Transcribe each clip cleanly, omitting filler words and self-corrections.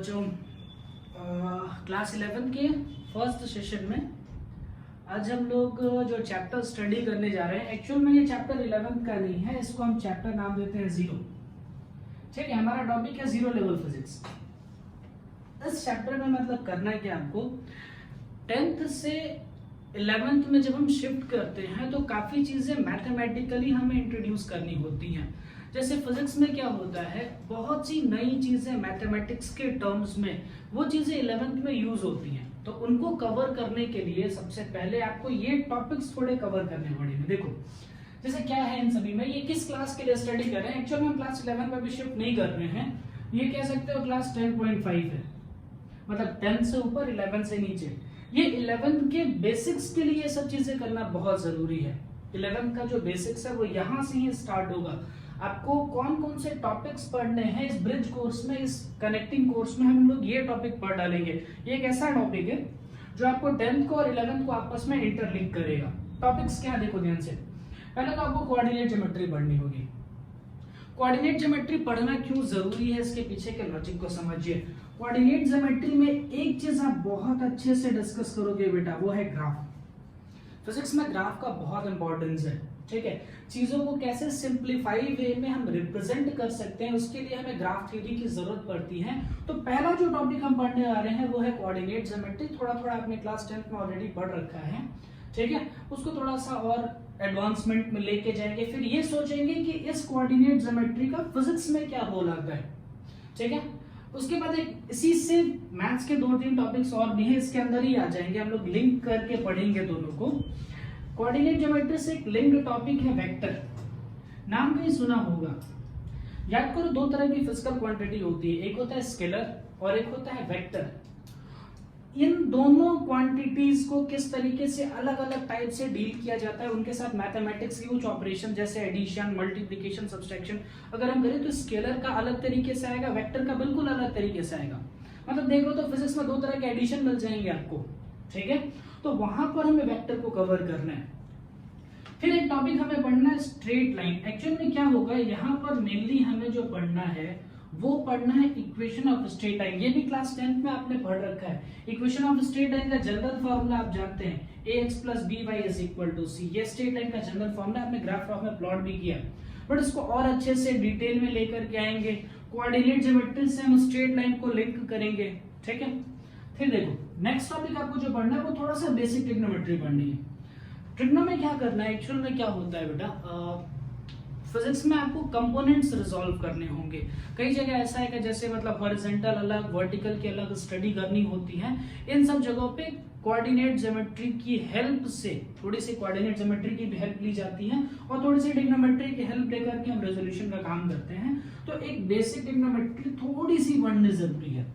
बच्चों क्लास 11 के first session में आज हम लोग जो चैप्टर स्टडी करने जा रहे हैं, एक्चुअल में ये चैप्टर 11 का नहीं है, इसको हम चैप्टर नाम देते हैं जीरो। ठीक है, हमारा टॉपिक है जीरो लेवल फिजिक्स। इस चैप्टर में मतलब करना है कि आपको 10th से 11th में जब हम शिफ्ट करते हैं तो काफी चीजें मैथमेटिकली हमें इंट्रोड्यूस करनी होती हैं। जैसे फिजिक्स में क्या होता है, बहुत सी नई चीजें मैथमेटिक्स के टर्म्स में वो चीजें 11th में यूज होती हैं, तो उनको कवर करने के लिए सबसे पहले आपको ये टॉपिक्स थोड़े कवर करने पड़ेंगे। देखो जैसे क्या है इन सभी में, ये किस क्लास के लिए स्टडी कर रहे हैं, एक्चुअली हम क्लास 11 में भी शिफ्ट नहीं कर रहे हैं, ये कह सकते हो क्लास 10.5 है, मतलब 10 से ऊपर 11 से नीचे। ये 11 के बेसिक्स के लिए ये सब चीजें करना बहुत जरूरी है। 11 का जो बेसिक्स है वो यहाँ से ही स्टार्ट होगा। आपको कौन कौन से टॉपिक्स पढ़ने हैं इस ब्रिज कोर्स में, इस कनेक्टिंग कोर्स में हम लोग ये टॉपिक पढ़ डालेंगे। ये एक ऐसा टॉपिक है जो आपको 10th को और 11th को आपस में इंटरलिंक करेगा। टॉपिक्स क्या, देखो ध्यान से। पहले तो आपको कोऑर्डिनेट ज्योमेट्री पढ़नी होगी। कोऑर्डिनेट ज्योमेट्री पढ़ना क्यों जरूरी है, इसके पीछे के लॉजिक को समझिए। कोऑर्डिनेट ज्योमेट्री में एक चीज आप बहुत अच्छे से डिस्कस करोगे बेटा, वो है ग्राफ। फिजिक्स में ग्राफ का बहुत इंपॉर्टेंस है। ठीक है, चीजों को कैसे सिंप्लीफाई वे में हम रिप्रेजेंट कर सकते हैं, उसके लिए हमें ग्राफ थ्योरी की जरूरत पड़ती है। तो पहला जो टॉपिक हम पढ़ने आ रहे हैं वो है कोऑर्डिनेट ज्योमेट्री। थोड़ा थोड़ा आपने क्लास 10th में ऑलरेडी पढ़ रखा है, ठीक है, उसको थोड़ा सा और एडवांसमेंट में लेके जाएंगे। फिर ये सोचेंगे कि इस कोऑर्डिनेट ज्योमेट्री का फिजिक्स में क्या रोल आता है। ठीक है, उसके बाद एक इसी से मैथ्स के 2-3 टॉपिक्स और भी हैं, इसके अंदर ही आ जाएंगे, हम लोग लिंक करके पढ़ेंगे दोनों को। कोऑर्डिनेट ज्योमेट्री से एक लिंक्ड टॉपिक है वेक्टर, नाम कहीं सुना होगा। याद करो, दो तरह की फिजिकल क्वांटिटी होती है, एक होता है स्केलर और एक होता है वेक्टर। इन दोनों क्वांटिटीज को किस तरीके से अलग अलग टाइप से डील किया जाता है, उनके साथ मैथमेटिक्स की कुछ ऑपरेशन जैसे एडिशन, मल्टीप्लिकेशन, सब्सट्रैक्शन अगर हम करें तो स्केलर का अलग तरीके से आएगा, वेक्टर का बिल्कुल अलग तरीके से आएगा। मतलब देख लो तो फिजिक्स में दो तरह के एडिशन मिल जाएंगे आपको। ठीक है, तो वहां पर हमें वेक्टर को कवर करना है। फिर एक टॉपिक हमें पढ़ना है स्ट्रेट लाइन। एक्चुअल में क्या होगा, यहाँ पर मेनली हमें जो पढ़ना है वो पढ़ना है इक्वेशन ऑफ स्ट्रेट लाइन। ये भी क्लास 10th में आपने पढ़ रखा है। इक्वेशन ऑफ स्ट्रेट लाइन का जनरल फॉर्मूला आप जानते हैं, ax + by = c। ये स्ट्रेट लाइन का जनरल फॉर्मूला आपने ग्राफ फॉर्म में प्लॉट भी किया, बट इसको और अच्छे से डिटेल में लेकर के आएंगे। कोऑर्डिनेट ज्योमेट्री से हम स्ट्रेट लाइन को लिंक करेंगे। ठीक है, फिर देखो नेक्स्ट टॉपिक आपको जो पढ़ना है वो थोड़ा सा बेसिक ट्रिग्नोमेट्री पढ़नी है। ट्रिग्नो में क्या करना है, एक्चुअल में क्या होता है बेटा, फिजिक्स में आपको कंपोनेंट्स रिजॉल्व करने होंगे। कई जगह ऐसा है कि जैसे मतलब हॉरिजॉन्टल अलग, वर्टिकल की अलग स्टडी करनी होती है। इन सब जगहों पे कोऑर्डिनेट ज्योमेट्री की हेल्प से, थोड़ी सी कोऑर्डिनेट ज्योमेट्री की भी हेल्प ली जाती है और थोड़ी सी ट्रिग्नोमेट्री की हेल्प लेकर के हम रेजोल्यूशन का काम करते हैं। तो एक बेसिक ट्रिग्नोमेट्री थोड़ी सी पढ़नी जरूरी है।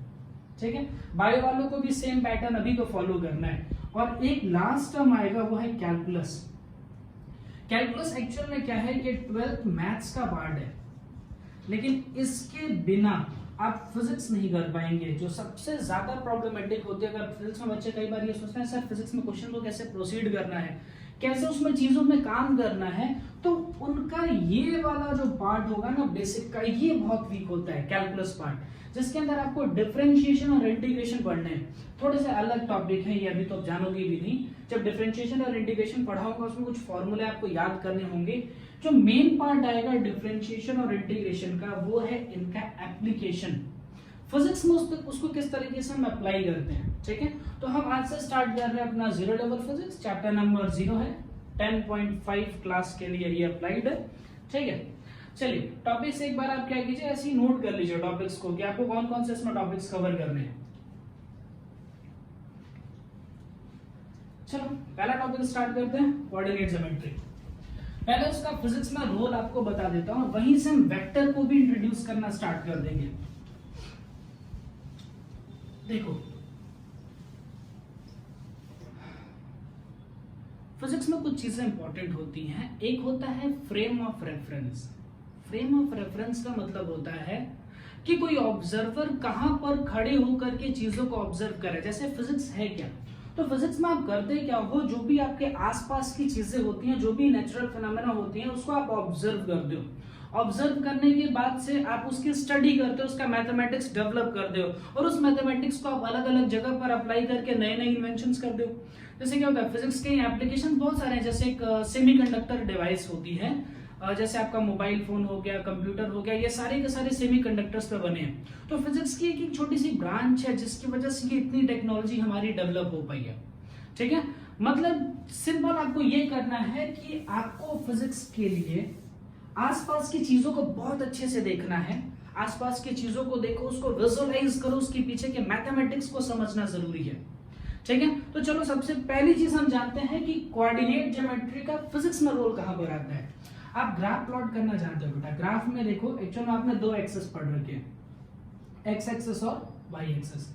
ठीक है, बायो वालों को भी सेम पैटर्न अभी तो फॉलो करना है। और एक लास्ट टर्म आएगा वो है कैलकुलस। कैलकुलस एक्चुअल में क्या है, ये 12th मैथ्स का पार्ट है, लेकिन इसके बिना आप फिजिक्स नहीं कर पाएंगे। जो सबसे ज्यादा प्रॉब्लमेटिक होती है, अगर फिजिक्स में बच्चे कई बार ये सोचते हैं सर फिजिक्स में क्वेश्चन को कैसे प्रोसीड करना है, कैसे उसमें चीजों में काम करना है, तो उनका ये वाला जो पार्ट होगा ना बेसिक का, ये बहुत वीक होता है कैलकुलस पार्ट, जिसके अंदर आपको डिफरेंशिएशन और इंटीग्रेशन पढ़ने हैं। थोड़े से अलग टॉपिक है ये, अभी तो आप जानोगे भी नहीं। जब डिफरेंशिएशन और इंटीग्रेशन पढ़ाऊंगा उसमें कुछ फॉर्मूले आपको याद करने होंगे। जो मेन पार्ट आएगा डिफरेंशिएशन और इंटीग्रेशन का वो है इनका एप्लीकेशन। फिजिक्स में उसको किस तरीके से हम अप्लाई करते हैं। ठीक है, तो हम आज से स्टार्ट कर रहे हैं अपना zero level physics, chapter number 0 है, 10.5 क्लास के लिए ये अप्लाइड है। ठीक है, चलिए टॉपिक्स एक बार आप क्या कीजिए, ऐसे ही नोट कर लीजिए टॉपिक्स को कि आपको कौन कौन से इसमें टॉपिक्स कवर करने हैं। चलो पहला टॉपिक स्टार्ट करते हैं, कोऑर्डिनेट ज्योमेट्री। पहले उसका फिजिक्स में रोल आपको बता देता हूं, वहीं से हम वेक्टर को भी इंट्रोड्यूस करना स्टार्ट कर देंगे। देखो फिजिक्स में कुछ चीजें इंपॉर्टेंट होती हैं। एक होता है frame of reference. Frame of reference का मतलब होता है कि कोई ऑब्जर्वर कहां पर खड़े होकर के चीजों को ऑब्जर्व करे। जैसे फिजिक्स है क्या, तो फिजिक्स में आप करते क्या हो, जो भी आपके आसपास की चीजें होती हैं, जो भी नेचुरल फिनोमेना होती हैं, उसको आप ऑब्जर्व करते हो। ऑब्जर्व करने के बाद से आप उसकी स्टडी करते हो, उसका मैथमेटिक्स डेवलप करते हो और उस मैथमेटिक्स को आप अलग अलग जगह पर अप्लाई करके नए नए इन्वेंशंस करते हो। जैसे क्या होता है, फिजिक्स के एप्लीकेशन बहुत सारे हैं। जैसे एक सेमीकंडक्टर डिवाइस होती है, जैसे आपका मोबाइल फोन हो गया, कंप्यूटर हो गया, ये सारे के सारे सेमीकंडक्टर्स पे बने हैं। तो फिजिक्स की एक छोटी सी ब्रांच है जिसकी वजह से ये इतनी टेक्नोलॉजी हमारी डेवलप हो पाई है। ठीक है, मतलब सिंपल आपको ये करना है कि आपको फिजिक्स के लिए आसपास की चीजों को बहुत अच्छे से देखना है। आसपास की चीजों को देखो, उसको विजुअलाइज करो, उसके पीछे के मैथमेटिक्स को समझना जरूरी है। ठीक है, तो चलो सबसे पहली चीज हम जानते हैं कि कोऑर्डिनेट ज्योमेट्री का फिजिक्स में रोल कहां पर आता है। आप ग्राफ प्लॉट करना जानते हो बेटा। ग्राफ में देखो, एक्चुअल में आपने दो एक्सेस पढ़ रखे हैं, एक्स एक्सेस और वाई एक्सेस।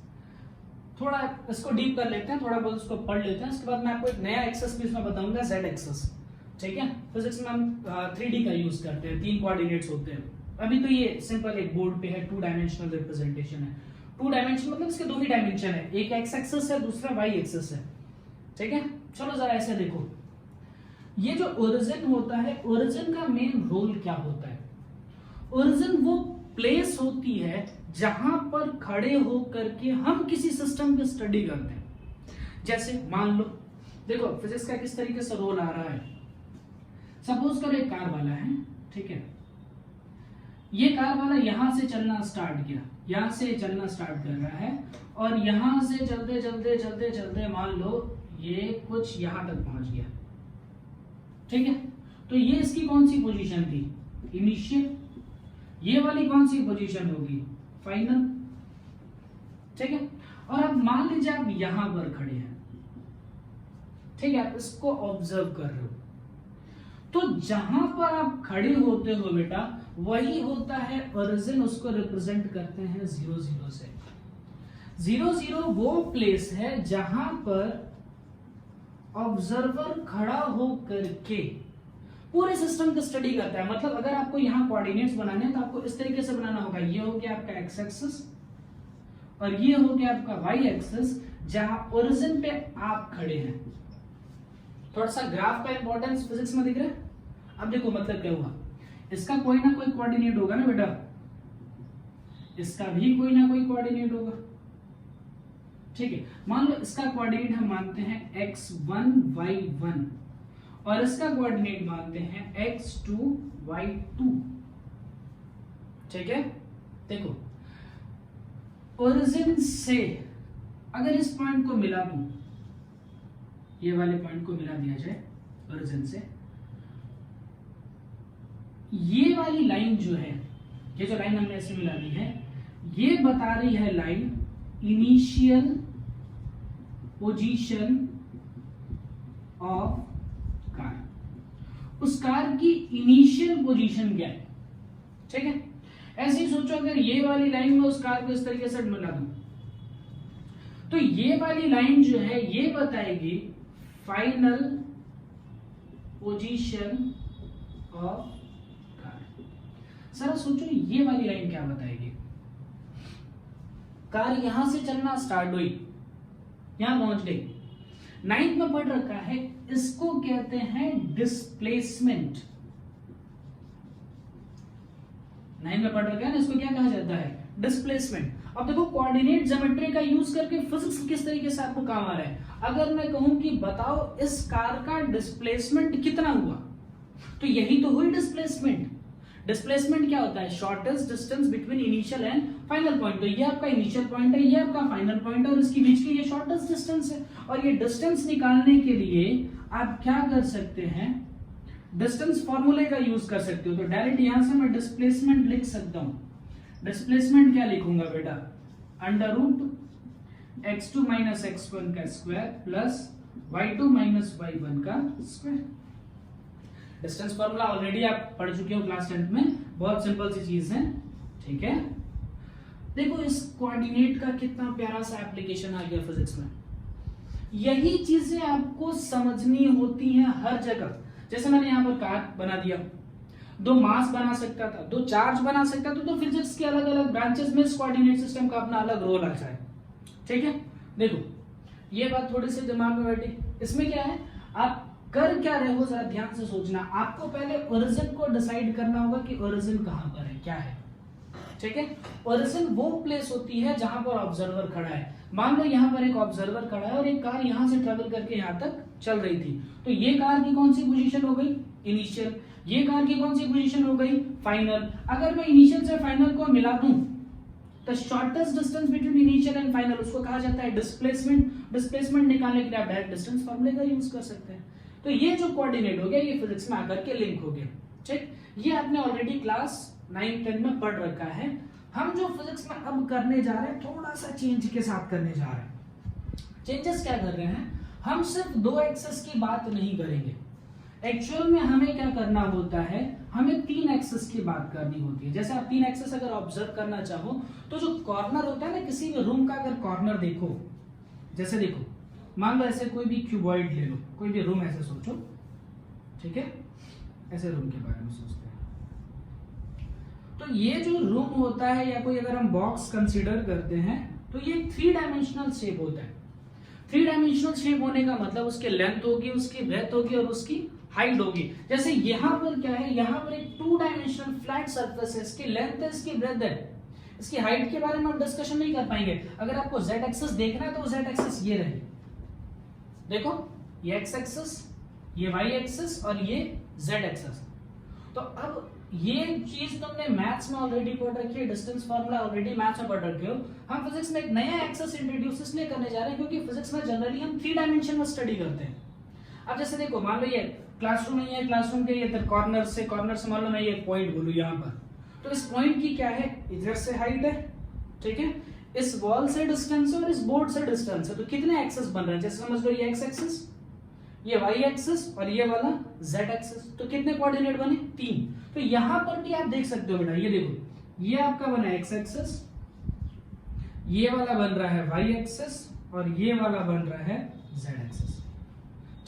थोड़ा इसको डीप कर लेते हैं, थोड़ा बहुत इसको पढ़ लेते हैं, उसके बाद मैं आपको एक नया एक्सेस भी इसमें बताऊंगा, जेड एक्सेस। ठीक है, फिजिक्स में हम 3D का यूज करते हैं, 3 कोऑर्डिनेट्स होते हैं। अभी तो ये सिंपल एक बोर्ड पे है, 2 डायमेंशनल रिप्रेजेंटेशन है। 2 डायमेंशन मतलब इसके 2 ही डायमेंशन है, एक एक्स एक्सेस है, दूसरा वाई एक्सेस है। ठीक है, चलो जरा ऐसे देखो, ये जो ओरिजिन होता है, ओरिजिन का मेन रोल क्या होता है। ओरिजिन वो प्लेस होती है जहां पर खड़े होकर के हम किसी सिस्टम की स्टडी करते हैं। जैसे मान लो, देखो फिजिक्स का किस तरीके से रोल आ रहा है। सपोज करो एक कार वाला है, ठीक है, ये कार वाला यहां से चलना स्टार्ट किया, यहां से चलना स्टार्ट कर रहा है और यहां से चलते चलते चलते चलते मान लो ये कुछ यहां तक पहुंच गया। ठीक है, तो ये इसकी कौन सी पोजीशन थी, इनिशियल। ये वाली कौन सी पोजीशन होगी, फाइनल। ठीक है, और अब मान लीजिए आप यहां पर खड़े हैं, ठीक है, आप इसको ऑब्जर्व कर रहे हो, तो जहां पर आप खड़े होते हो बेटा वही होता है ओरिजिन, उसको रिप्रेजेंट करते हैं 0 0 से। 0 0 वो प्लेस है जहां पर ऑब्जर्वर खड़ा हो करके पूरे सिस्टम की स्टडी करता है। मतलब अगर आपको यहां कोऑर्डिनेट्स बनाने हैं तो आपको इस तरीके से बनाना होगा, ये हो गया आपका एक्स एक्सिस और ये हो गया आपका वाई एक्सिस, जहां ओरिजिन पे आप खड़े हैं। थोड़ा सा ग्राफ का इंपॉर्टेंस फिजिक्स में दिख रहा है। अब देखो मतलब क्या हुआ, इसका कोई ना कोई कोऑर्डिनेट होगा ना बेटा, इसका भी कोई ना कोई कोऑर्डिनेट होगा। ठीक है, मान लो इसका कोऑर्डिनेट हम मानते हैं x1 y1 और इसका कोऑर्डिनेट मानते हैं x2 y2। ठीक है, देखो ओरिजिन से अगर इस पॉइंट को मिला दूं, ये वाले पॉइंट को मिला दिया जाए ओरिजिन से, ये वाली लाइन जो है, ये जो लाइन हमने ऐसे मिला दी है, ये बता रही है line initial position of car. उस कार की इनिशियल पोजीशन क्या है। ठीक है, ऐसे ही सोचो अगर ये वाली लाइन में उस कार को इस तरीके से मिला दूं, तो ये वाली लाइन जो है ये बताएगी फाइनल पोजीशन ऑफ कार। जरा सोचो ये वाली लाइन क्या बताएगी। कार यहां से चलना स्टार्ट हुई, यहां पहुंच गई, 9th में पढ़ रखा है, इसको कहते हैं डिस्प्लेसमेंट। 9 में पढ़ रखा है ना, इसको क्या कहा जाता है, डिस्प्लेसमेंट। अब देखो कोऑर्डिनेट ज्योमेट्री का यूज करके फिजिक्स किस तरीके से आपको काम आ रहा है। अगर मैं कहूं कि बताओ इस कार का डिस्प्लेसमेंट कितना हुआ, तो यही तो हुई डिस्प्लेसमेंट। डिस्प्लेसमेंट क्या होता है, shortest distance between initial and final point. तो ये आपका इनिशियल पॉइंट है, ये आपका फाइनल पॉइंट है और इसके बीच की ये शॉर्टेस्ट डिस्टेंस है। और ये डिस्टेंस निकालने के लिए आप क्या कर सकते हैं, डिस्टेंस फॉर्मूले का यूज कर सकते हो। तो डायरेक्ट यहां से मैं डिस्प्लेसमेंट लिख सकता हूं। डिस्प्लेसमेंट क्या लिखूंगा बेटा, under root x2 minus x1 का square plus y2 minus y1 का स्क्वायर। डिस्टेंस फॉर्मूला ऑलरेडी आप पढ़ चुके हो क्लास 10th में, बहुत सिंपल सी चीज है। ठीक है, देखो इस कोऑर्डिनेट का कितना प्यारा सा एप्लीकेशन आ गया फिजिक्स में। यही चीजें आपको समझनी होती हैं हर जगह। जैसे मैंने यहां पर कार बना दिया, 2 मास बना सकता था, 2 चार्ज बना सकता था, तो फिजिक्स के अलग अलग ब्रांचेस में इस कोऑर्डिनेट सिस्टम का अपना अलग रोल आता है। ठीक है, देखो ये बात थोड़ी सी दिमाग में बैठी। इसमें क्या है, आप कर क्या रहे हो, जरा ध्यान से सोचना। आपको पहले ओरिजिन को डिसाइड करना होगा कि ओरिजिन कहां पर है, क्या है, ठीक है। ओरिजिन वो प्लेस होती है जहां पर ऑब्जर्वर खड़ा है। मान लो यहाँ पर एक ऑब्जर्वर खड़ा है और एक कार यहाँ से ट्रेवल करके यहाँ तक चल रही थी, तो ये कार की कौन सी पोजीशन हो गई, इनिशियल। ये कार की कौन सी पोजीशन हो गई, फाइनल। अगर मैं इनिशियल से फाइनल को मिला दूं तो shortest distance between initial and final उसको कहा जाता है डिस्प्लेसमेंट। डिस्प्लेसमेंट निकालने के लिए आप डायरेक्ट डिस्टेंस फॉर्मूले का यूज कर सकते हैं। तो ये जो कोऑर्डिनेट हो गया ये फिजिक्स में आकर के लिंक हो गया, ठीक। ये आपने ऑलरेडी क्लास 9-10 में पढ़ रखा है। हम जो फिजिक्स में अब करने जा रहे हैं थोड़ा सा चेंज के साथ करने जा रहे हैं। चेंजेस क्या कर रहे हैं, हम सिर्फ 2 एक्सेस की बात नहीं करेंगे। एक्चुअल में हमें क्या करना होता है, हमें 3 एक्सेस की बात करनी होती है। जैसे आप 3 एक्सेस अगर ऑब्जर्व करना चाहो तो जो कॉर्नर होता है ना किसी भी रूम का, अगर कॉर्नर देखो, जैसे देखो मान लो ऐसे कोई भी क्यूबॉइड ले लो, कोई भी रूम ऐसे सोचो, ठीक है, ऐसे रूम के बारे में सोचते हैं। तो ये जो रूम होता है या कोई अगर हम बॉक्स कंसीडर करते हैं तो ये 3 डायमेंशनल शेप होता है। 3 डायमेंशनल शेप होने का मतलब उसके लेंथ होगी, उसकी ब्रेथ होगी और उसकी हाइट होगी। जैसे यहाँ पर क्या है, यहाँ पर एक 2 डायमेंशनल फ्लैट सरफेस है, इसकी लेंथ है, इसकी ब्रेथ है। इसकी हाइट के बारे में हम डिस्कशन नहीं कर पाएंगे। अगर आपको z एक्सिस देखना है तो z एक्सिस ये रहे, देखो ये x एक्सिस, ये y एक्सिस और ये z एक्सिस। तो अब ये चीज तुमने मैथ्स में ऑलरेडी पढ़ रखी है, डिस्टेंस फार्मूला ऑलरेडी मैथ्स में पढ़ रखे हो। हम फिजिक्स में एक नया एक्सेस इंट्रोड्यूस इसलिए करने जा रहे हैं क्योंकि फिजिक्स में जनरली हम 3 डायमेंशन में स्टडी करते हैं। अब जैसे देखो मान लो ये क्लासरूम है, ये क्लासरूम के ये कॉर्नर से मान लो मैं ये पॉइंट बोलूं यहाँ पर, तो इस पॉइंट की क्या है, इधर से हाइट है, ठीक है, इस वॉल से डिस्टेंस है और इस बोर्ड से डिस्टेंस है। तो कितने एक्सेस बन रहे हैं, जैसे समझ लो ये x एक्सिस, ये y एक्सिस और ये वाला z एक्सिस। तो कितने कोऑर्डिनेट बने, 3। तो यहां पर भी आप देख सकते हो बेटा, ये देखो ये आपका बना x एक्सिस, ये वाला बन रहा है y एक्सिस और ये वाला बन रहा है z एक्सिस,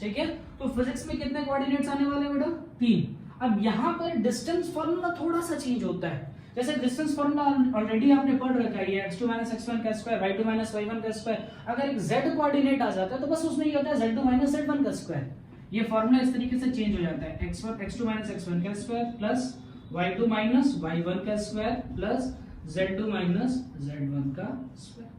ठीक है। तो फिजिक्स में कितने कोऑर्डिनेट्स आने वाले हैं बेटा, 3। अब यहाँ पर डिस्टेंस फॉर्मूला थोड़ा सा चेंज होता है। जैसे डिस्टेंस फॉर्मूला ऑलरेडी आपने पढ़ रखा है, ये x2 - x1 का स्क्वायर, y2 - y1 का स्क्वायर। अगर एक z कोऑर्डिनेट आ जाता है तो बस उसमें ये होता है z2 - z1 का स्क्वायर। ये फॉर्मूला इस तरीके से चेंज हो जाता है, x2 - x1 का स्क्वायर प्लस y2 - y1 का स्क्वायर प्लस z2 - z1 का स्क्वायर,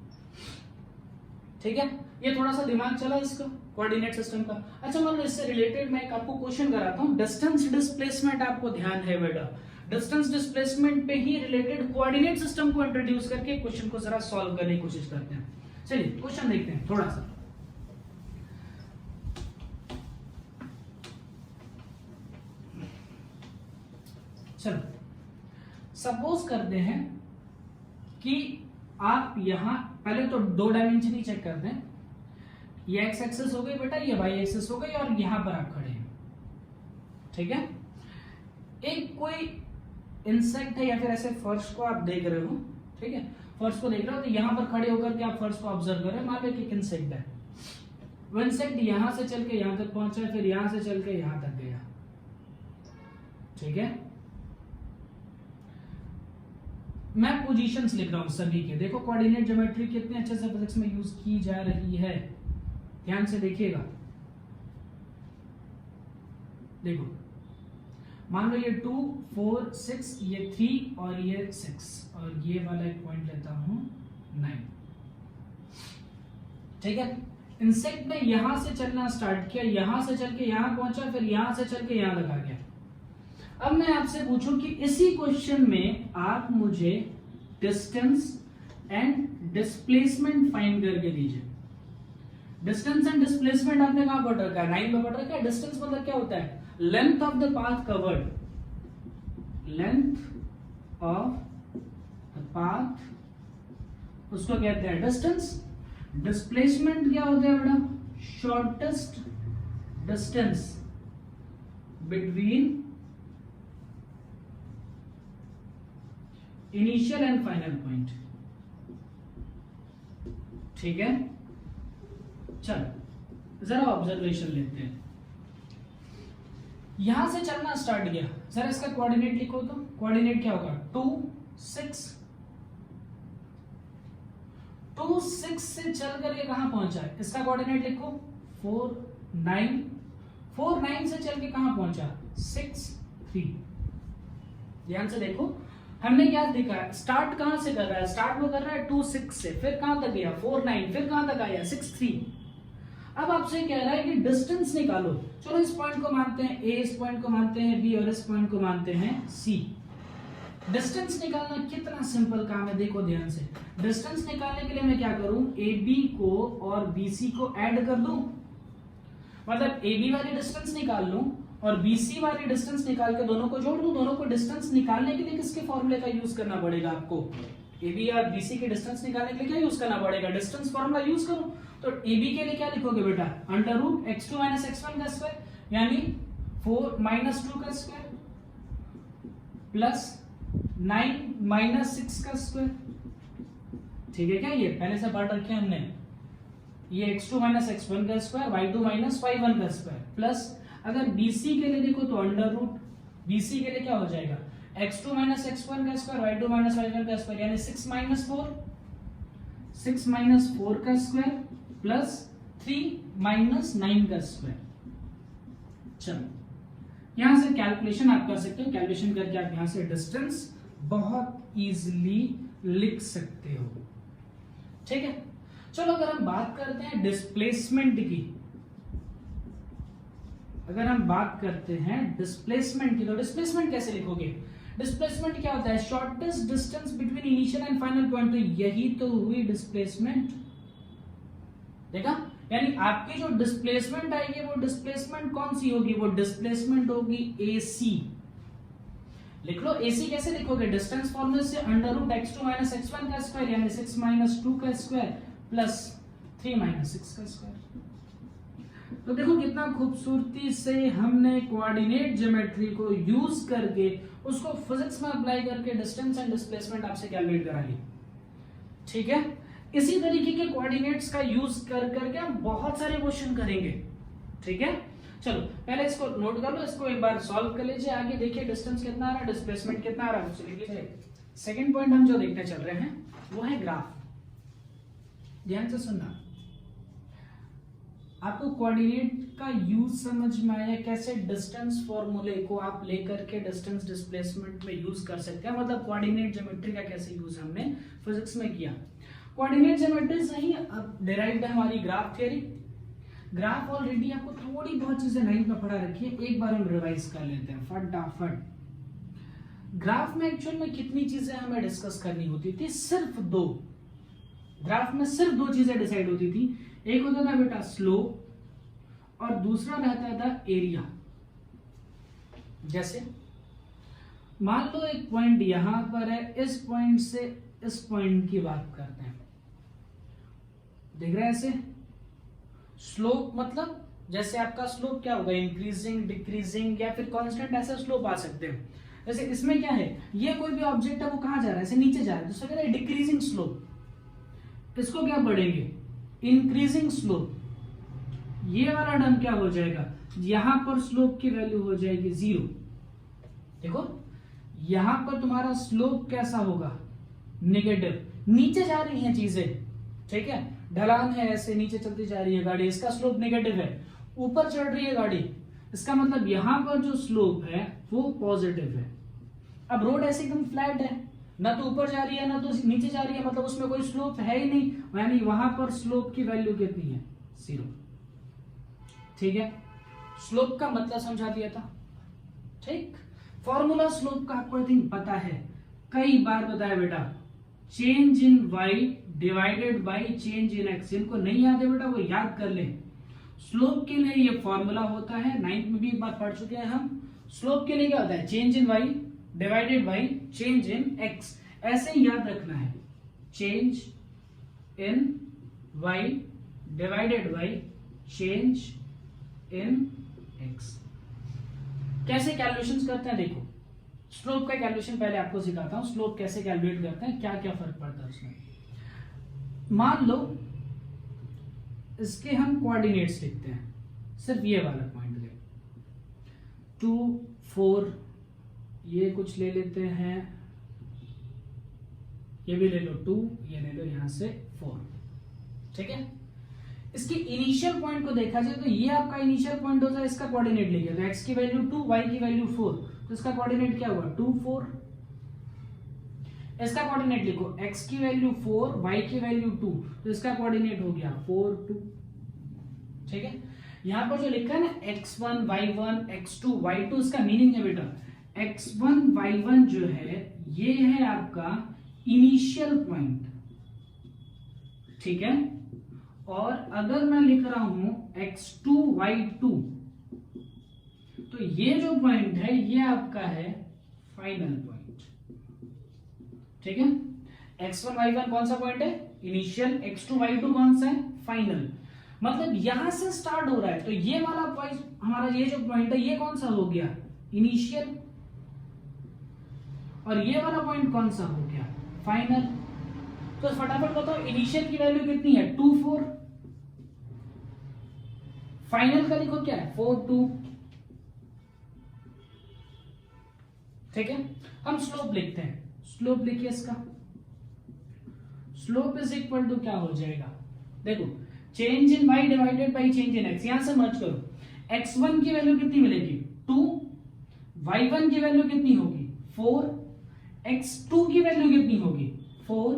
ठीक है। ये थोड़ा सा दिमाग चला इसका कोऑर्डिनेट सिस्टम का। अच्छा मान लो इससे रिलेटेड मैं एक आपको क्वेश्चन कराता हूं, डिस्टेंस डिस्प्लेसमेंट आपको ध्यान है बेटा। डिस्टेंस डिस्प्लेसमेंट पे ही रिलेटेड कोऑर्डिनेट सिस्टम को इंट्रोड्यूस करके क्वेश्चन को जरा सॉल्व करने की कोशिश करते हैं। चलिए क्वेश्चन देखते हैं थोड़ा सा। चलो सपोज करते हैं कि आप यहां पहले तो 2 डायमेंशन ही चेक करते हैं। ये x एक्सिस हो गई बेटा, ये y एक्सिस हो गई और यहां पर आप खड़े हैं, ठीक है। एक कोई इंसेक्ट है या फिर ऐसे फर्श को आप देख रहे हो, ठीक है, फर्श को देख रहे हो, तो यहां पर खड़े होकर के आप फर्श को ऑब्जर्व कर रहे हो। मान लो एक इंसेक्ट है, वो इंसेक्ट यहां से चल के यहां तक पहुंचा, फिर यहां से चल के यहां तक गया, ठीक है। मैं पोजीशंस लिख रहा हूं सभी के, देखो कोऑर्डिनेट ज्योमेट्री कितने अच्छे से फिजिक्स में यूज की जा रही है, ध्यान से देखिएगा। देखो मान लो ये 2, 4, 6, ये 3 और ये 6 और ये वाला एक पॉइंट लेता हूं 9, ठीक है। इंसेक्ट ने यहां से चलना स्टार्ट किया, यहां से चल के यहां पहुंचा, फिर यहां से चल के यहां लगा गया। अब मैं आपसे पूछूं कि इसी क्वेश्चन में आप मुझे डिस्टेंस एंड डिस्प्लेसमेंट फाइंड करके दीजिए। डिस्टेंस एंड डिस्प्लेसमेंट आपने कहां पढ़ रखा है, 9 में पढ़ रखा है। डिस्टेंस मतलब क्या होता है, length of the path covered, length of the path उसको कहते हैं डिस्टेंस। डिस्प्लेसमेंट क्या होता है बेटा, shortest distance between initial and final point, ठीक है। चलो जरा ऑब्जर्वेशन लेते हैं। यहां से चलना स्टार्ट किया, जरा इसका कोऑर्डिनेट लिखो तो कोऑर्डिनेट क्या होगा, 2, 6। 2, 6 से चल करके कहां पहुंचा है, इसका कोऑर्डिनेट लिखो 4, 9। 4 9 से चल के कहां पहुंचा 6 3। ध्यान से देखो हमने क्या देखा, स्टार्ट कहां से कर रहा है, स्टार्ट में कर रहा है 2 6 से, फिर कहां तक गया 4 9, फिर कहां तक आया 6 3। अब आपसे कह रहा है कि डिस्टेंस निकालो। चलो इस पॉइंट को मानते हैं ए, इस पॉइंट को मानते हैं बी और इस पॉइंट को मानते हैं सी। डिस्टेंस निकालना कितना सिंपल काम है, देखो ध्यान से। डिस्टेंस निकालने के लिए मैं क्या करूं, ए बी को और बी सी को ऐड कर दूं, मतलब ए बी वाली डिस्टेंस निकाल लूं और बीसी वाली डिस्टेंस निकाल के दोनों को जोड़ दूं। दोनों को डिस्टेंस निकालने के लिए किसके फॉर्मूले का यूज करना पड़ेगा आपको, एबी और बीसी के डिस्टेंस निकालने के लिए क्या यूज करना पड़ेगा, डिस्टेंस फॉर्मूला यूज करो। तो एबी के लिए क्या लिखोगे बेटा, अंडर रूट x2 - x1 का स्क्वायर यानी 4 - 2 का स्क्वायर प्लस 9 - 6 का स्क्वायर। ठीक है क्या, ये पहले से पढ़ रखे हमने। ये x2 - x1 का स्क्वायर, y2 - y1 का स्क्वायर प्लस, अगर BC के लिए देखो तो अंडर रूट BC के लिए क्या हो जाएगा, x2 - x1 का स्क्वायर, y2 - y1 का स्क्वायर यानी 6 - 4 का स्क्वायर प्लस 3 - 9 का स्क्वायर। चलो यहां से कैलकुलेशन आप कर सकते हो, कैलकुलेशन करके आप यहां से डिस्टेंस बहुत इजीली लिख सकते हो। ठीक है, चलो अगर हम बात करते हैं डिस्प्लेसमेंट की, अगर हम बात करते हैं डिस्प्लेसमेंट की, तो डिस्प्लेसमेंट कैसे लिखोगे, डिस्प्लेसमेंट क्या होता है, shortest distance between initial and final point. तो यही तो हुई डिस्प्लेसमेंट, देखा, यानी आपकी जो डिस्प्लेसमेंट आएगी वो डिस्प्लेसमेंट कौन सी होगी, वो डिस्प्लेसमेंट होगी AC। लिख लो AC कैसे लिखोगे, डिस्टेंस फॉर्मूले से अंडर रूट x2 - x1 का स्क्वायर यानी 6 - 2 का स्क्वायर प्लस 3 - 6 का स्क्वायर। तो देखो कितना खूबसूरती से हमने कोऑर्डिनेट ज्योमेट्री को यूज करके उसको फिजिक्स में अप्लाई करके डिस्टेंस एंड डिस्प्लेसमेंट आपसे कैलकुलेट करा ली। ठीक है, इसी तरीके के कोऑर्डिनेट्स का यूज कर करके हम बहुत सारे क्वेश्चन करेंगे। ठीक है, चलो पहले इसको नोट कर लो, इसको एक बार सॉल्व कर लीजिए, आगे देखिए डिस्टेंस कितना आ रहा है, डिस्प्लेसमेंट कितना आ रहा है। चलिए सेकंड पॉइंट हम जो देखने चल रहे हैं वो है ग्राफ। ध्यान से सुनना, आपको कोऑर्डिनेट का यूज समझ में आया, कैसे डिस्टेंस फॉर्मूले को आप लेकर के डिस्टेंस डिस्प्लेसमेंट में यूज कर सकते हैं, मतलब कोऑर्डिनेट ज्योमेट्री का कैसे यूज हमने फिजिक्स में किया। कोऑर्डिनेट ज्योमेट्री से ही अब डिराइव्ड है हमारी ग्राफ थ्योरी। ग्राफ ऑलरेडी आपको थोड़ी बहुत चीजें 9th में पढ़ा रखी है, एक बार हम रिवाइज कर लेते हैं फटाफट। ग्राफ में एक्चुअल में कितनी चीजें हमें डिस्कस करनी होती थी, सिर्फ 2। ग्राफ में सिर्फ 2 चीजें डिसाइड होती थी, एक होता था बेटा स्लोप और दूसरा रहता था एरिया। जैसे मान लो एक पॉइंट यहां पर है, इस पॉइंट से इस पॉइंट की बात करते हैं, देख रहे हैं ऐसे स्लोप, मतलब जैसे आपका स्लोप क्या होगा, इंक्रीजिंग डिक्रीजिंग या फिर कांस्टेंट, ऐसा स्लोप आ सकते हैं। जैसे इसमें क्या है, ये कोई भी ऑब्जेक्ट है वो कहां जा रहा है, ऐसे नीचे जा रहा है, तो इसको कहते हैं डिक्रीजिंग स्लोप। इसको क्या पढ़ेंगे, इंक्रीजिंग स्लोप। ये वाला टर्म क्या हो जाएगा, यहां पर स्लोप की वैल्यू हो जाएगी 0। देखो यहां पर तुम्हारा स्लोप कैसा होगा, नेगेटिव, नीचे जा रही हैं चीजें। ठीक है, ढलान है, ऐसे नीचे चलती जा रही है गाड़ी, इसका स्लोप नेगेटिव है। ऊपर चढ़ रही है गाड़ी, इसका मतलब यहां पर जो स्लोप है वो पॉजिटिव है। अब रोड ऐसे एकदम फ्लैट है, ना तो ऊपर जा रही है ना तो नीचे जा रही है, मतलब उसमें कोई स्लोप है ही नहीं, यानी वहां पर स्लोप की वैल्यू कितनी है, 0। ठीक है, स्लोप का मतलब समझा दिया था। ठीक, फॉर्मूला स्लोप का आपको आई थिंक पता है, कई बार बताया बेटा, change in y divided by change in x। जिनको नहीं याद है बेटा वो याद कर ले। स्लोप के लिए ये फॉर्मूला होता है, 9th में भी एक बार पढ़ चुके हैं हम। स्लोप के लिए क्या होता है, change in y divided by change in x। ऐसे ही याद रखना है, change in y divided by change in x। कैसे कैलकुलेशंस करते हैं, देखो स्लोप का कैलकुलेशन पहले आपको सिखाता हूं, स्लोप कैसे कैलकुलेट करते हैं, क्या क्या फर्क पड़ता है उसमें। मान लो इसके हम कोऑर्डिनेट्स लिखते हैं, सिर्फ ये वाला पॉइंट ले 2 4, ये कुछ ले लेते हैं, ये भी ले लो 2, ये ले लो यहां से 4। ठीक है, इसके इनिशियल पॉइंट को देखा जाए तो ये आपका इनिशियल पॉइंट होता है, इसका कोऑर्डिनेट लिखिए तो x की वैल्यू 2, y की वैल्यू 4, तो इसका कोऑर्डिनेट क्या हुआ 2 4। इसका कोऑर्डिनेट लिखो x की वैल्यू 4, y की वैल्यू 2, तो इसका कोऑर्डिनेट हो गया 4 2। ठीक है, यहां पर जो लिखा है ना x1 y1 x2 y2, इसका मीनिंग है बेटा x1 y1 जो है ये है आपका इनिशियल पॉइंट। ठीक है, और अगर मैं लिख रहा हूं x2 y2 तो ये जो पॉइंट है ये आपका है फाइनल पॉइंट। ठीक है, x1 y1 कौन सा पॉइंट है इनिशियल, x2 y2 कौन सा है फाइनल। मतलब यहां से स्टार्ट हो रहा है तो ये वाला पॉइंट हमारा, ये जो पॉइंट है ये कौन सा हो गया इनिशियल, और ये वाला पॉइंट कौन सा हो गया फाइनल। तो फटाफट बताओ इनिशियल की वैल्यू कितनी है 2 4, फाइनल का लिखो क्या है 4 2। ठीक है, हम स्लोप लिखते हैं, स्लोप लिखिए इसका, स्लोप इज इक्वल टू क्या हो जाएगा, देखो change in y divided by change in x, यहां से मर्ज करो x1 की वैल्यू कितनी मिलेगी 2, y1 की वैल्यू कितनी होगी 4, x2 की वैल्यू कितनी होगी 4,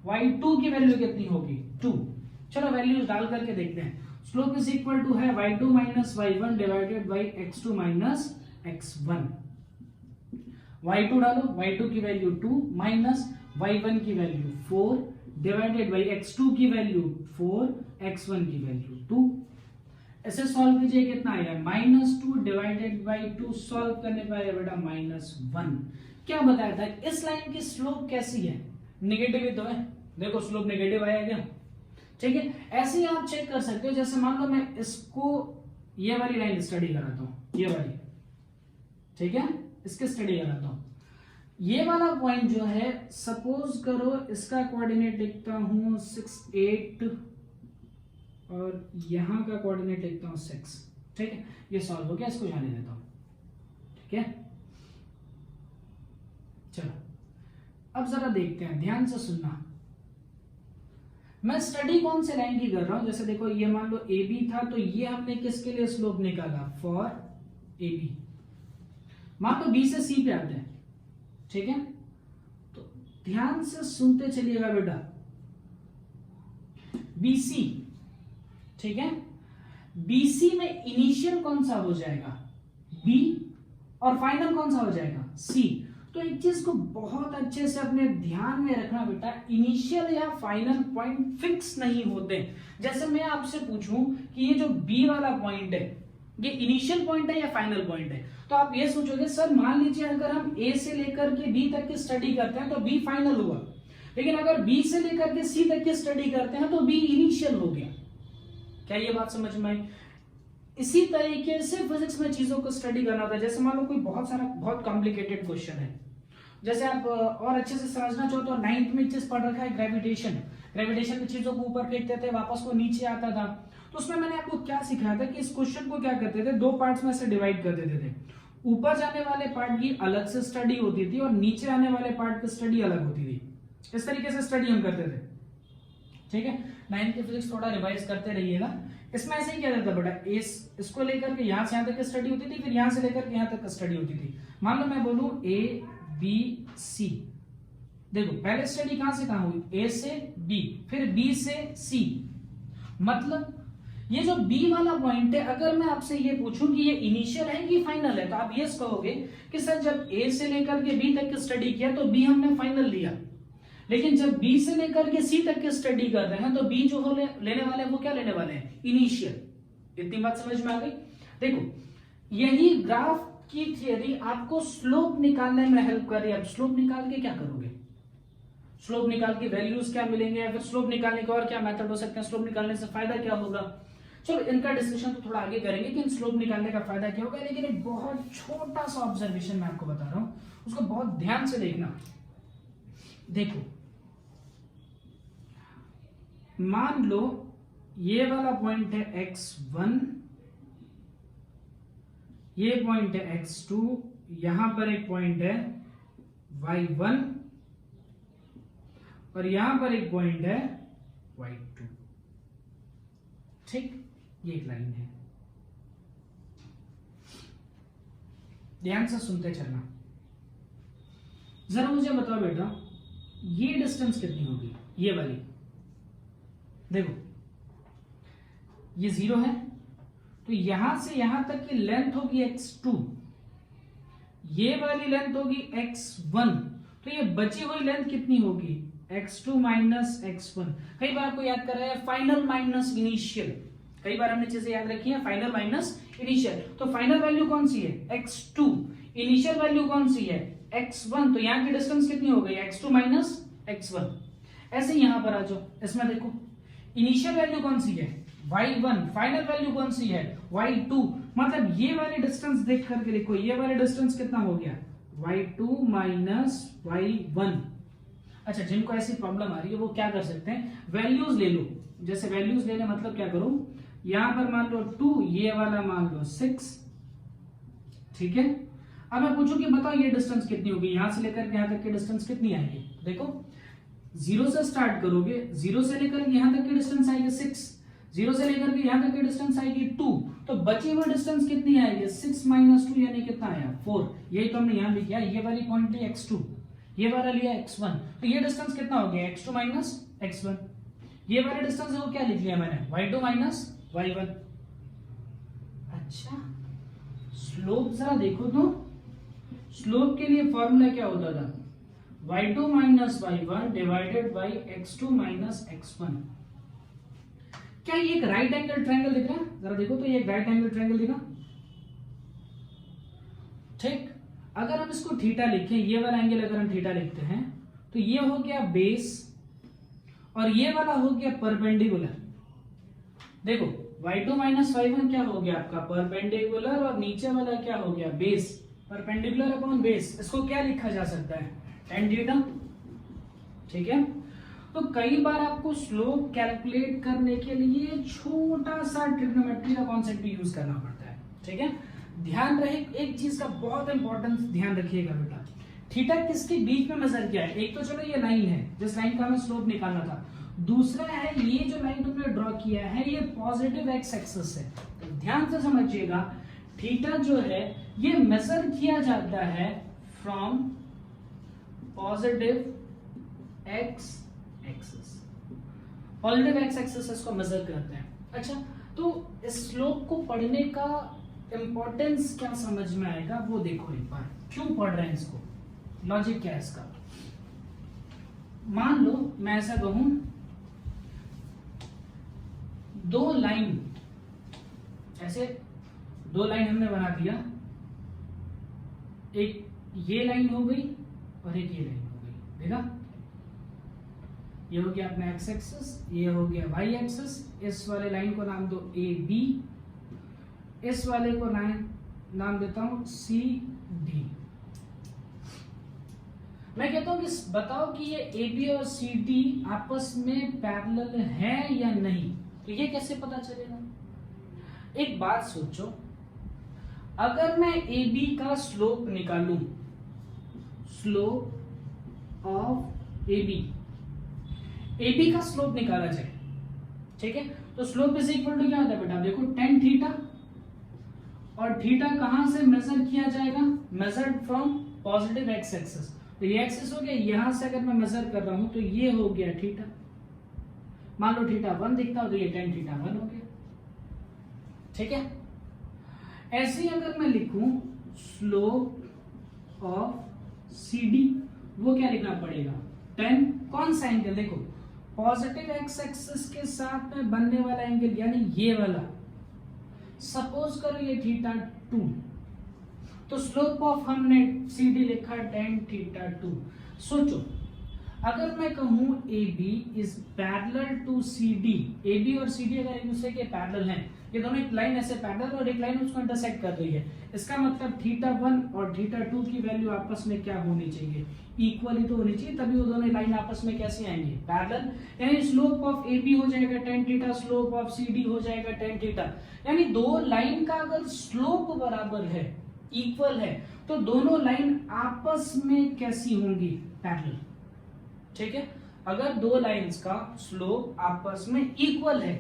y2 की वैल्यू कितनी होगी 2। चलो वैल्यूज डाल करके देखते हैं। स्लोप इज इक्वल टू है y2 minus y1 divided by x2 minus x1। y2 डालो, y2 की वैल्यू 2 माइनस y1 की वैल्यू 4 डिवाइडेड बाई x2 की वैल्यू 4 x1 की वैल्यू 2। ऐसे सॉल्व कीजिए कितना आएगा -2 डिवाइडेड बाई 2, सॉल्व करने पर आएगा बेटा -1। क्या बताया था इस लाइन की स्लोप कैसी है, नेगेटिव ही तो है, देखो स्लोप नेगेटिव आया क्या। ठीक है, ऐसे ही आप चेक कर सकते हो, जैसे मान लो मैं इसको ये वाली लाइन स्टडी कराता हूं, ये वाली, ठीक है इसकी स्टडी कराता हूं। ये वाला पॉइंट जो है सपोज करो इसका कोऑर्डिनेट लिखता हूं 6 8 और यहां का कोऑर्डिनेट लिखता हूं 6। ठीक है, ये सॉल्व हो गया, इसको जाने देता हूं। ठीक है, चलो अब जरा देखते हैं, ध्यान से सुनना। मैं स्टडी कौन से लाइन की कर रहा हूं, जैसे देखो ये मान लो ए बी था तो ये हमने किसके लिए स्लोप निकाला फॉर ए बी। मान लो बी से सी पे आते हैं। ठीक है, तो ध्यान से सुनते चलिएगा बेटा, बीसी। ठीक है, बीसी में इनिशियल कौन सा हो जाएगा बी और फाइनल कौन सा हो जाएगा सी। तो एक चीज को बहुत अच्छे से अपने ध्यान में रखना बेटा, इनिशियल या फाइनल पॉइंट फिक्स नहीं होते। जैसे मैं आपसे पूछूं कि ये जो बी वाला पॉइंट है ये इनिशियल पॉइंट है या फाइनल पॉइंट है, तो आप ये सोचोगे सर मान लीजिए अगर हम ए से लेकर के बी तक की स्टडी करते हैं तो बी फाइनल हुआ, लेकिन अगर बी से लेकर के सी तक की स्टडी करते हैं तो बी इनिशियल हो गया। क्या ये बात समझ में आई? इसी तरीके से फिजिक्स में चीजों को स्टडी करना होता है। जैसे मान लो कोई बहुत कॉम्प्लिकेटेड क्वेश्चन है, जैसे आप और अच्छे से समझना चाहो तो 9th में चीज पढ़ रखा है ग्रेविटेशन में चीजों को ऊपर फेंकते थे वापस को नीचे आता था। तो उसमें मैंने आपको क्या सिखाया था कि इस क्वेश्चन को क्या करते थे, दो पार्ट्स में से डिवाइड कर देते थे। ऊपर जाने वाले पार्ट की अलग से स्टडी होती थी और नीचे आने वाले पार्ट की स्टडी अलग होती थी। इस तरीके से स्टडी हम करते थे। ठीक है, 9th की फिजिक्स थोड़ा रिवाइज करते रहिएगा। इसमें ऐसे ही क्या रहता बेटा, इसको लेकर के यहां से यहां तक की स्टडी होती थी, फिर यहां से लेकर के यहां तक स्टडी होती थी। मान लो मैं बोलूं ए बी सी, देखो पहले स्टडी कहां से कहां हुई, ए से बी, फिर बी से सी। मतलब ये जो बी वाला पॉइंट है, अगर मैं आपसे ये पूछूं कि ये इनिशियल है कि फाइनल है, तो आप ये कहोगे कि सर जब ए से लेकर के बी तक की स्टडी किया तो बी हमने फाइनल लिया, लेकिन जब बी से लेकर के सी तक की स्टडी कर रहे हैं तो बी जो लेने वाले हैं वो क्या लेने वाले हैं, इनिशियल। इतनी बात समझ में आ गई? देखो यही ग्राफ की थियरी आपको स्लोप निकालने में हेल्प कर रही है। अब स्लोप निकाल के क्या करोगे, स्लोप निकाल के वैल्यूज क्या मिलेंगे, या फिर स्लोप निकालने के और क्या मेथड हो सकते हैं, स्लोप निकालने से फायदा क्या होगा। चलो इनका डिस्कशन तो थोड़ा आगे करेंगे कि इन स्लोप निकालने का फायदा क्या होगा, लेकिन एक बहुत छोटा सा ऑब्जर्वेशन मैं आपको बता रहा हूं, उसको बहुत ध्यान से देखना। देखो मान लो ये वाला पॉइंट है x1, ये पॉइंट है x2, यहां पर एक पॉइंट है y1 और यहां पर एक पॉइंट है y2। ठीक, ये एक लाइन है, ध्यान से सुनते चलना। जरा मुझे बताओ बेटा, ये डिस्टेंस कितनी होगी, ये वाली, देखो ये 0 है, तो यहां से यहां तक की लेंथ होगी x2, ये वाली लेंथ होगी x1, तो ये बची हुई लेंथ कितनी होगी, x2 माइनस x1। कई बार आपको याद कर रहा है फाइनल माइनस इनिशियल, कई बार हमने चीजें याद रखी है, फाइनल माइनस इनिशियल, तो फाइनल वैल्यू कौन सी है x2, इनिशियल वैल्यू कौन सी है x1, तो यहां की डिस्टेंस कितनी हो गई x2 माइनस x1। ऐसे यहां पर आ जाओ, इसमें देखो इनिशियल वैल्यू कौन सी है y1, फाइनल वैल्यू कौन सी है y2, मतलब ये वाली डिस्टेंस देख करके देखो, ये वाली डिस्टेंस कितना हो गया y2 माइनस y1। अच्छा, जिनको ऐसी प्रॉब्लम आ रही है वो क्या कर सकते हैं, वैल्यूज ले लो, जैसे वैल्यूज लेने मतलब क्या करो, यहां पर मान लो 2, ये वाला मान लो 6, ठीक है। अब मैं पूछूं कि बताओ ये डिस्टेंस कितनी होगी, यहां से लेकर यहां तक की डिस्टेंस कितनी आएगी, देखो 0 से स्टार्ट करोगे, 0 से लेकर यहां तक की डिस्टेंस आएगी 6, 0 से लेकर के यहां तक की डिस्टेंस आएगी 2, तो बची हुई डिस्टेंस कितनी आएगी 6 माइनस 2 यानी कितना आया 4, यही तो हमने यहां भी किया, ये वाली पॉइंट है x2, ये वाला लिया x1, तो ये डिस्टेंस कितना हो गया x2 माइनस x1, ये वाला डिस्टेंस को क्या लिख लिया मैंने y2 माइनस y1। अच्छा, स्लोप जरा देखो तो, स्लोप के लिए फॉर्मूला क्या होता था, y2 minus y1 divided by x2 minus x1। क्या ये एक राइट एंगल ट्रायंगल दिख रहा है, जरा देखो तो ये एक राइट एंगल ट्रायंगल दिखा, ठीक। अगर हम इसको थीटा लिखें, ये वाला एंगल अगर हम थीटा लिखते हैं तो ये हो गया बेस और ये वाला हो गया परपेंडिकुलर। देखो y2 माइनस y1 क्या हो गया आपका परपेंडिकुलर और नीचे वाला क्या हो गया बेस, परपेंडिकुलर अपॉन बेस, इसको क्या लिखा जा सकता है tan थीटा, ठीक है। तो कई बार आपको स्लोप कैलकुलेट करने के लिए छोटा सा ट्रिग्नोमेट्री का कॉन्सेप्ट भी यूज करना पड़ता है, ठीक है। ध्यान रहे एक चीज का बहुत इंपॉर्टेंस ध्यान रखिएगा बेटा, थीटा किसके बीच में मेजर किया है, एक तो चलो ये लाइन है जिस लाइन का हमें स्लोप निकालना था, दूसरा है ये जो लाइन तुमने ड्रॉ किया है ये पॉजिटिव एक्स एक्सिस है, तो ध्यान से समझिएगा थीटा जो है ये मेजर किया जाता है from positive x axis, positive x axis इसको मेजर करते हैं। अच्छा, तो इस स्लोप को पढ़ने का इंपॉर्टेंस क्या समझ में आएगा वो देखो एक बार, क्यों पढ़ रहे हैं इसको, लॉजिक क्या है इसका। मान लो मैं ऐसा कहूं, दो लाइन, ऐसे दो लाइन हमने बना दिया, एक ये लाइन हो गई और एक ये लाइन हो गई, देखा, ये हो गया अपना एक्स एक्सिस, ये हो गया वाई एक्सिस, इस वाले लाइन को नाम दो ए बी, इस वाले को नाम देता हूं सी डी। मैं कहता हूं कि बताओ कि ये ए बी और सी डी आपस में पैरेलल है या नहीं, तो ये कैसे पता चलेगा। एक बात सोचो, अगर मैं ए बी का स्लोप निकालूं, स्लोप ऑफ ए बी का स्लोप निकाला जाए, ठीक है, तो स्लोप इज इक्वल टू क्या होता है बेटा, देखो tan थीटा, और थीटा कहां से मेजर किया जाएगा, measured from positive x axis, तो ये एक्सिस हो गया, यहां से अगर मैं मेजर कर रहा हूं तो ये हो गया थीटा, मान लो थीटा 1 दिखता हो तो ये tan थीटा 1 हो गया, ठीक है। ऐसे ही अगर मैं लिखूं स्लोप ऑफ सी डी, वो क्या लिखना पड़ेगा, tan कौन सा एंगल, देखो पॉजिटिव एक्स एक्सिस के साथ में बनने वाला एंगल यानी ये वाला, सपोज करो ये थीटा 2, तो स्लोप ऑफ हमने सी डी लिखा tan थीटा 2। सोचो अगर मैं कहूं A B is parallel to C D, A B और सी डी अगर एक दूसरे के पैरेलल हैं, ये दोनों एक लाइन ऐसे पैरेलल और एक लाइन उसको इंटरसेक्ट कर रही है, इसका मतलब थीटा 1 और थीटा 2 की वैल्यू आपस में क्या होनी चाहिए, इक्वल ही तो होनी चाहिए, तभी वो दोनों लाइन आपस में कैसे आएंगे, पैरेलल। यानी स्लोप ऑफ ए बी हो जाएगा tan theta, slope of C D हो जाएगा tan थीटा, यानी दो लाइन का अगर स्लोप बराबर है, इक्वल है, तो दोनों लाइन आपस में कैसी होंगी, पैरेलल, ठीक है। अगर दो लाइंस का स्लोप आपस में इक्वल है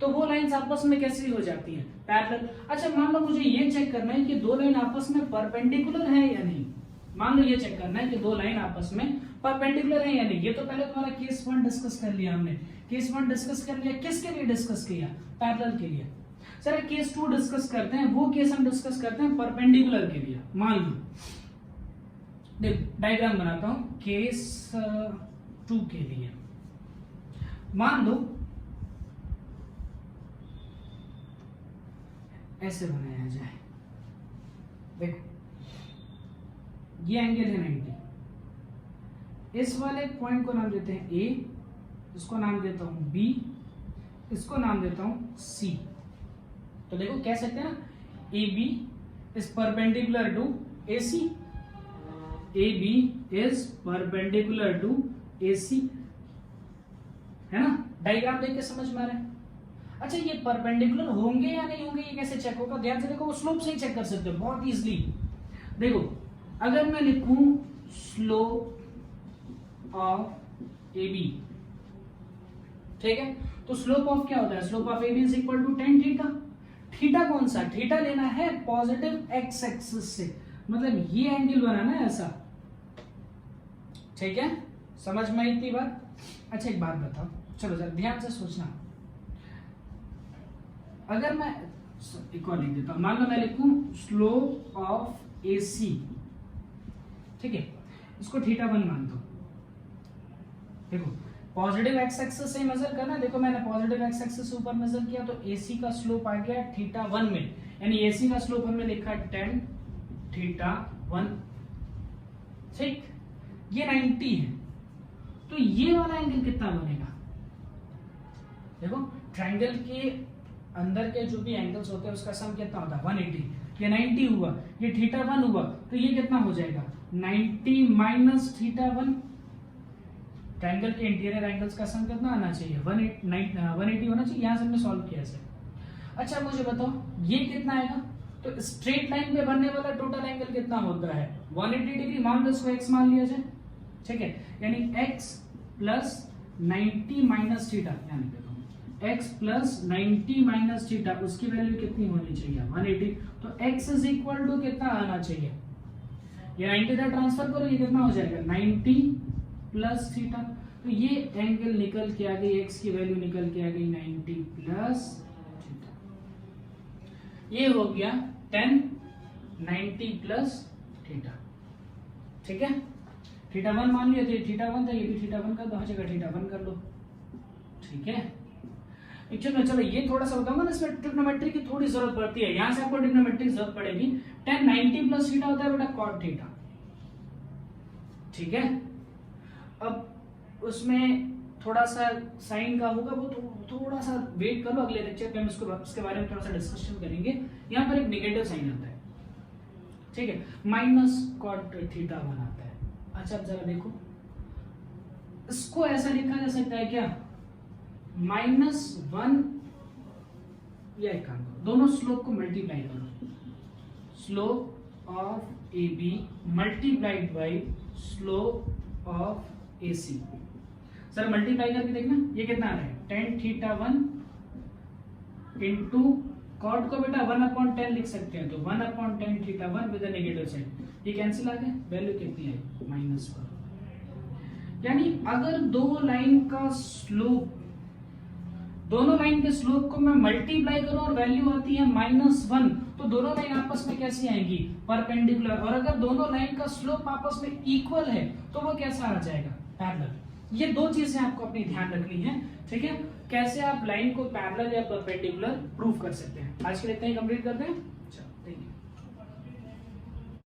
तो वो लाइंस आपस में कैसी हो जाती हैं, पैरेलल। अच्छा मान लो मुझे ये चेक करना है कि दो लाइन आपस में परपेंडिकुलर है या नहीं। मान लो ये चेक करना है कि दो लाइन आपस में परपेंडिकुलर है या नहीं। ये तो पहले तुम्हारा केस 1 डिस्कस कर लिया हमने। केस 1 डिस्कस कर लिया, किसके लिए डिस्कस किया, पैरेलल के लिए। सर केस 2 डिस्कस करते हैं, वो केस हम डिस्कस करते हैं परपेंडिकुलर के लिए। मान लो देख डायग्राम बनाता हूं केस 2 के लिए। मान लो ऐसे बनाया जाए, देखो ये एंगल है 90। इस वाले पॉइंट को नाम देते हैं ए, इसको नाम देता हूं बी, इसको नाम देता हूं सी। तो देखो कह सकते हैं ना A B is perpendicular to A C, A B is perpendicular to A C, है ना। डायग्राम देख के समझ में आ रहा है। अच्छा ये परपेंडिकुलर होंगे या नहीं होंगे, ये कैसे चेक होगा, ध्यान से देखो, वो स्लोप से ही चेक कर सकते हो बहुत इजीली। देखो अगर मैं लिखूं स्लोप ऑफ ए बी, ठीक है, तो स्लोप ऑफ क्या होता है, slope of A B is equal to tan theta. Theta कौन सा, थीटा लेना है पॉजिटिव एक्स एक्सिस से, मतलब ये एंगल बनाना है ऐसा, ठीक है, समझ में आई इतनी बात। अच्छा एक बात बताओ, चलो जरा ध्यान से सोचना। अगर मैं एक और लिख देता हूं, मान लो मैं लिखूं स्लोप ऑफ ए सी, ठीक है, इसको थीटा 1 मानता हूं। देखो पॉजिटिव एक्स एक्सिस से मेजर करना, देखो मैंने पॉजिटिव एक्स एक्सिस से ऊपर मेजर किया तो एसी का स्लोप आ गया थीटा 1 में, यानी एसी का स्लोप हमने लिखा tan थीटा 1, ठीक। ये 90 है, तो ये वाला एंगल कितना बनेगा, देखो ट्रायंगल के अंदर के जो भी एंगल्स होते हैं उसका सम कितना होता है 180। ये 90 हुआ, ये थीटा 1 हुआ, तो ये कितना हो जाएगा 90 माइनस थीटा 1। ट्रायंगल के इंटीरियर एंगल्स का सम कितना आना चाहिए 180 होना चाहिए। यहां से हमने सॉल्व किया ऐसे। अच्छा मुझे बताओ ये कितना आएगा, तो स्ट्रेट लाइन पे बनने वाला टोटल एंगल कितना होता है 180 डिग्री। मान लो इसको x मान लिया जाए, ठीक है, यानी x प्लस 90 माइनस थीटा, यानी x प्लस 90 माइनस थीटा, उसकी वैल्यू कितनी होनी चाहिए 180। तो x इज इक्वल टू कितना आना चाहिए, ये 90 इधर ट्रांसफर करो, ये कितना हो जाएगा 90 प्लस थीटा। तो ये एंगल निकल के आ गई, x की वैल्यू निकल के आ गई 90 प्लस थीटा। ये हो गया tan 90 प्लस थीटा, ठीक है। थीटा 1 मान लिया, तो थीटा 1 था, ये भी थीटा 1 कर दो, हर जगह थीटा 1 कर लो, ठीक है। एक्चुअली चलो ये थोड़ा सा बताऊंगा ना, इसमें ट्रिग्नोमेट्री की थोड़ी जरूरत पड़ती है, यहां से आपको ट्रिग्नोमेट्री की जरूरत पड़ेगी। tan 90 प्लस थीटा होता है बेटा cot थीटा, ठीक है। अब उसमें थोड़ा सा साइन का होगा, वो थोड़ा सा वेट कर लो, अगले लेक्चर पे हम इसके बारे में थोड़ा सा डिस्कशन करेंगे। यहाँ पर एक नेगेटिव साइन आता है, ठीक है, माइनस cot थीटा 1 आता है। अच्छा अब जरा देखो, इसको ऐसा लिखा जा सकता है क्या, -1 या एक काम करो, दोनों स्लोप को मल्टीप्लाई करो, slope of A B multiplied by slope of A C. Sir multiply करके देखना ये कितना आ रहा है tan थीटा 1 इंटू कॉट को बेटा 1/10 लिख सकते हैं, तो 1/10 थीटा 1 विद नेगेटिव साइन, ये कैंसिल आ गया, वैल्यू कितनी आई -1। यानी अगर दो लाइन का स्लोप, दोनों लाइन के स्लोप को मैं मल्टीप्लाई करूं और वैल्यू आती है -1, तो दोनों लाइन आपस में कैसी आएंगी परपेंडिकुलर। और अगर दोनों लाइन का स्लोप आपस में इक्वल है तो वो कैसा आ जाएगा पैरेलल। ये दो चीजें आपको अपनी ध्यान रखनी है, ठीक है, कैसे आप लाइन को पैरेलल या परपेंडिकुलर प्रूव कर सकते हैं। आज के लिए इतना ही कंप्लीट करते हैं, चलो।